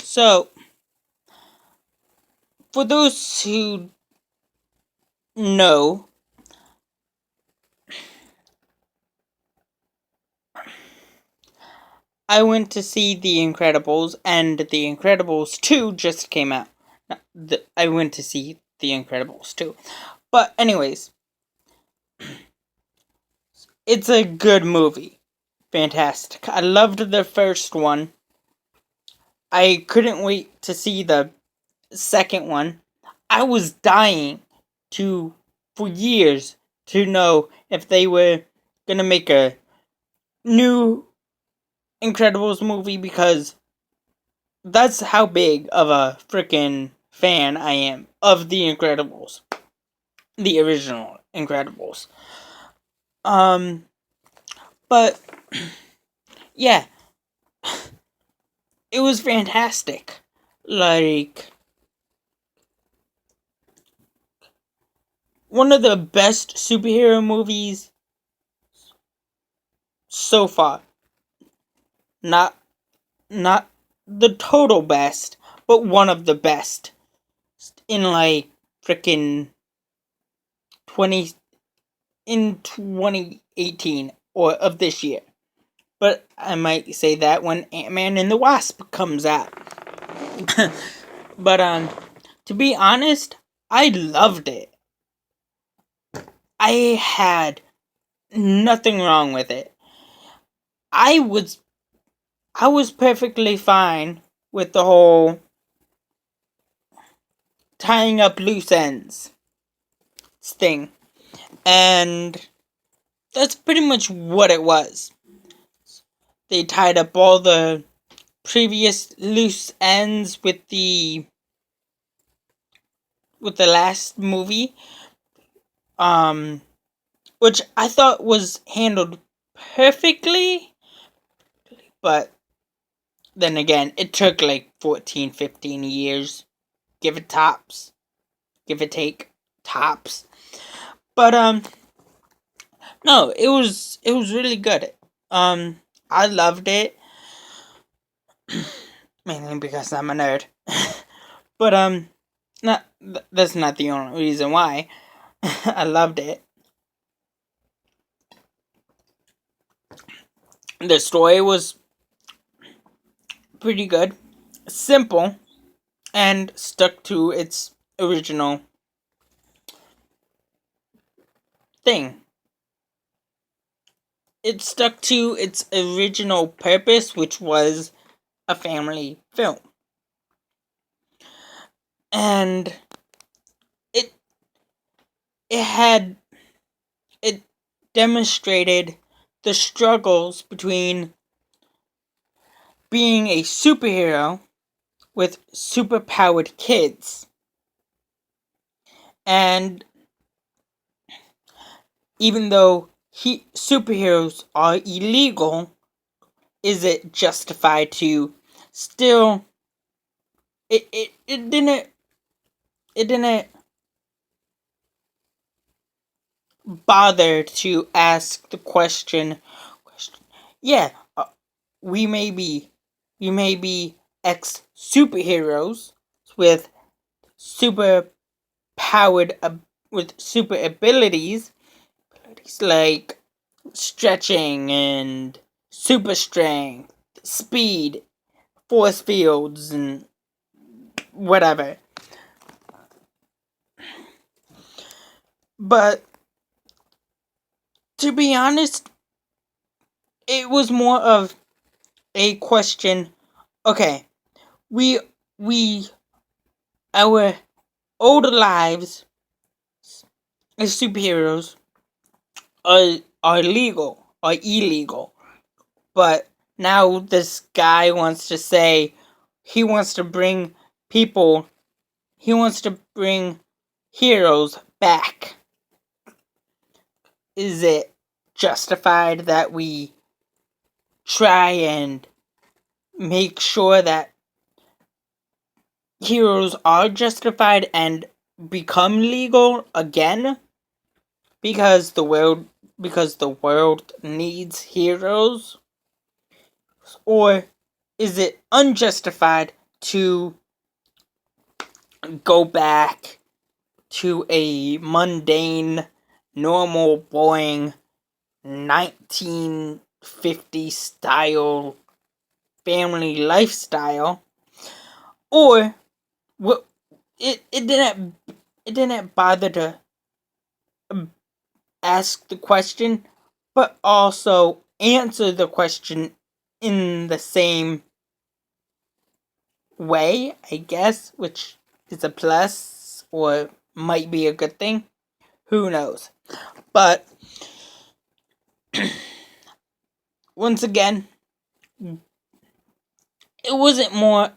So, for those who know, I went to see The Incredibles, and The Incredibles 2 just came out. I went to see The Incredibles 2. But, anyways, it's a good movie. Fantastic. I loved the first one. I couldn't wait to see the second one. I was dying for years, to know if they were gonna make a new Incredibles movie, because that's how big of a freaking fan I am of The Incredibles. The original Incredibles. But yeah, it was fantastic. Like, one of the best superhero movies so far. Not not the total best, but one of the best in like freaking 20 in 2018 or of this year. But I might say that when Ant-Man and the Wasp comes out. But to be honest, I loved it. I had nothing wrong with it. I was I was perfectly fine with the whole tying up loose ends thing. And that's pretty much what it was. They tied up all the previous loose ends with the last movie, which I thought was handled perfectly, but then again, it took like 14, 15 years, give it tops, give it take tops. But no, it was really good. I loved it, mainly because I'm a nerd. But not that's not the only reason why. I loved it. The story was pretty good, simple, and stuck to its original thing. It stuck to its original purpose, which was a family film. And it it had it demonstrated the struggles between being a superhero with superpowered kids. And even though superheroes are illegal, is it justified to still it didn't bother to ask the question. Yeah, we may be ex superheroes with super powered with super abilities like stretching and super strength, speed, force fields, and whatever. But to be honest, it was more of a question. Okay, we we our old lives as superheroes are legal, are illegal, but now this guy wants to say he wants to bring people, he wants to bring heroes back. Is it justified that we try and make sure that heroes are justified and become legal again, because the world needs heroes? Or is it unjustified to go back to a mundane, normal, boring 1950 style family lifestyle, or what? It didn't bother to ask the question, but also answer the question in the same way, I guess, which is a plus or might be a good thing. Who knows? But once again, it wasn't more,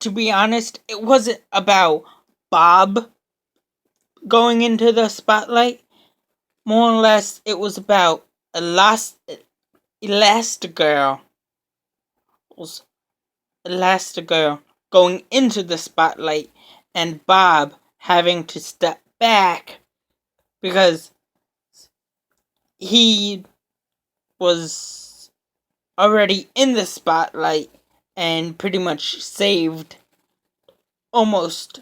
to be honest, it wasn't about Bob going into the spotlight. More or less, it was about Elastigirl Elastigirl going into the spotlight and Bob having to step back because he was already in the spotlight and pretty much saved almost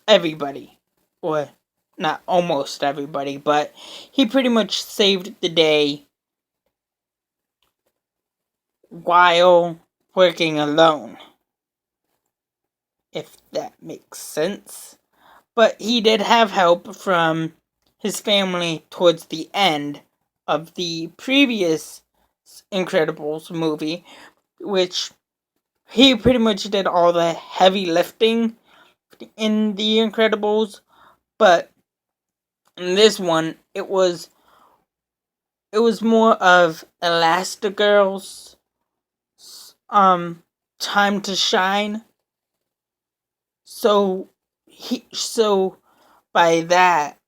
everybody. Or not almost everybody, but he pretty much saved the day while working alone, if that makes sense. But he did have help from his family towards the end of the previous Incredibles movie, which he pretty much did all the heavy lifting in the Incredibles, but in this one it was more of Elastigirl's time to shine. So by that,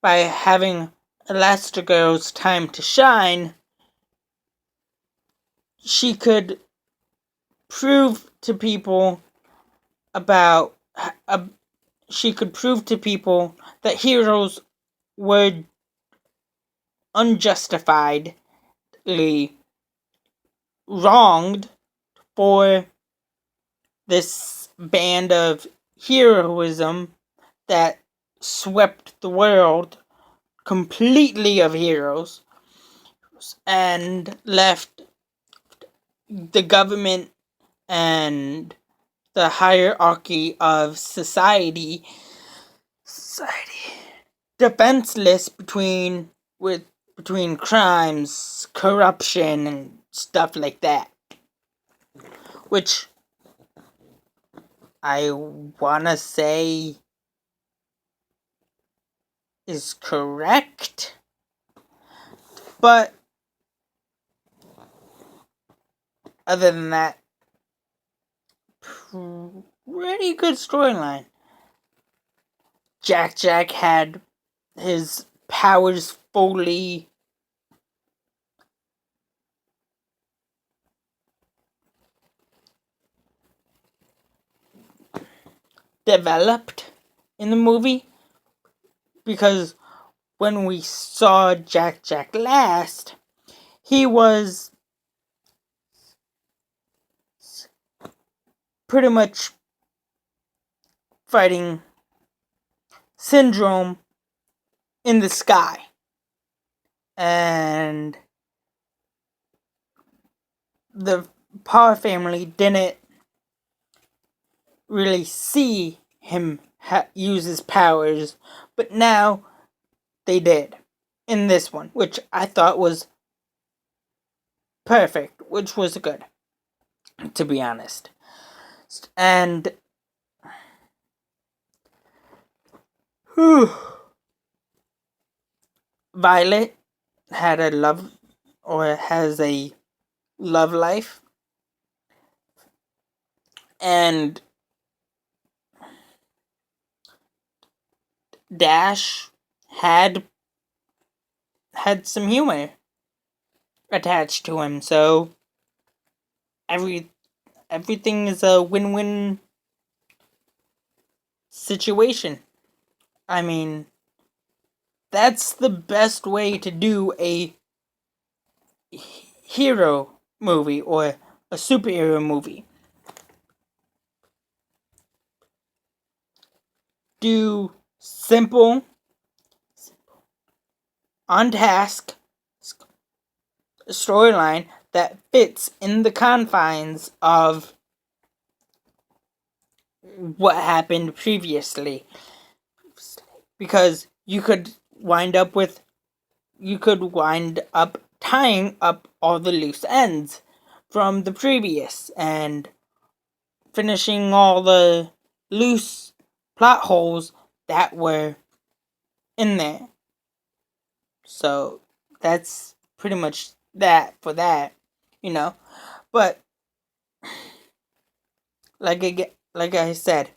by having Elastigirl's time to shine, she could prove to people about she could prove to people that heroes were unjustifiedly wronged for this band of heroism that swept the world completely of heroes and left the government and the hierarchy of society defenseless between crimes, corruption, and stuff like that, which I wanna say is correct, but other than that, pretty good storyline. Jack had his powers fully developed in the movie, because when we saw Jack last, he was pretty much fighting Syndrome in the sky. And the Power family didn't really see him use his powers, but now they did in this one, which I thought was perfect, which was good, to be honest. And Violet had a love, or has a love life, and Dash had some humor attached to him, so everything is a win-win situation. I mean, that's the best way to do a hero movie or a superhero movie. Do simple, on task storyline that fits in the confines of what happened previously. Because you could wind up tying up all the loose ends from the previous and finishing all the loose plot holes that were in there. So that's pretty much that for that, you know. But like I said,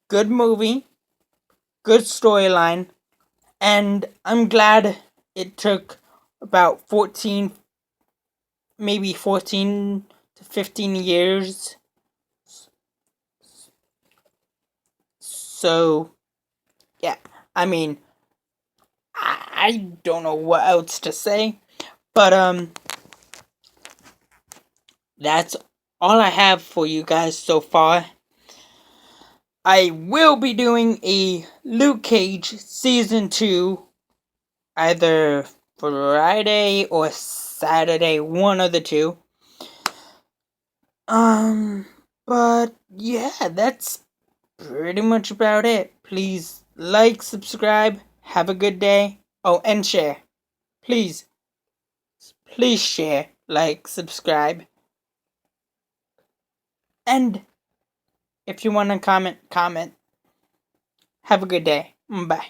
good movie, good storyline, and I'm glad it took about 14 to 15 years. So, yeah, I mean, I don't know what else to say, but that's all I have for you guys so far. I will be doing a Luke Cage season 2 either Friday or Saturday, one of the two. But yeah, that's pretty much about it. Please like, subscribe, have a good day. Oh, and share. Please share, like, subscribe. And if you want to comment. Have a good day. Bye.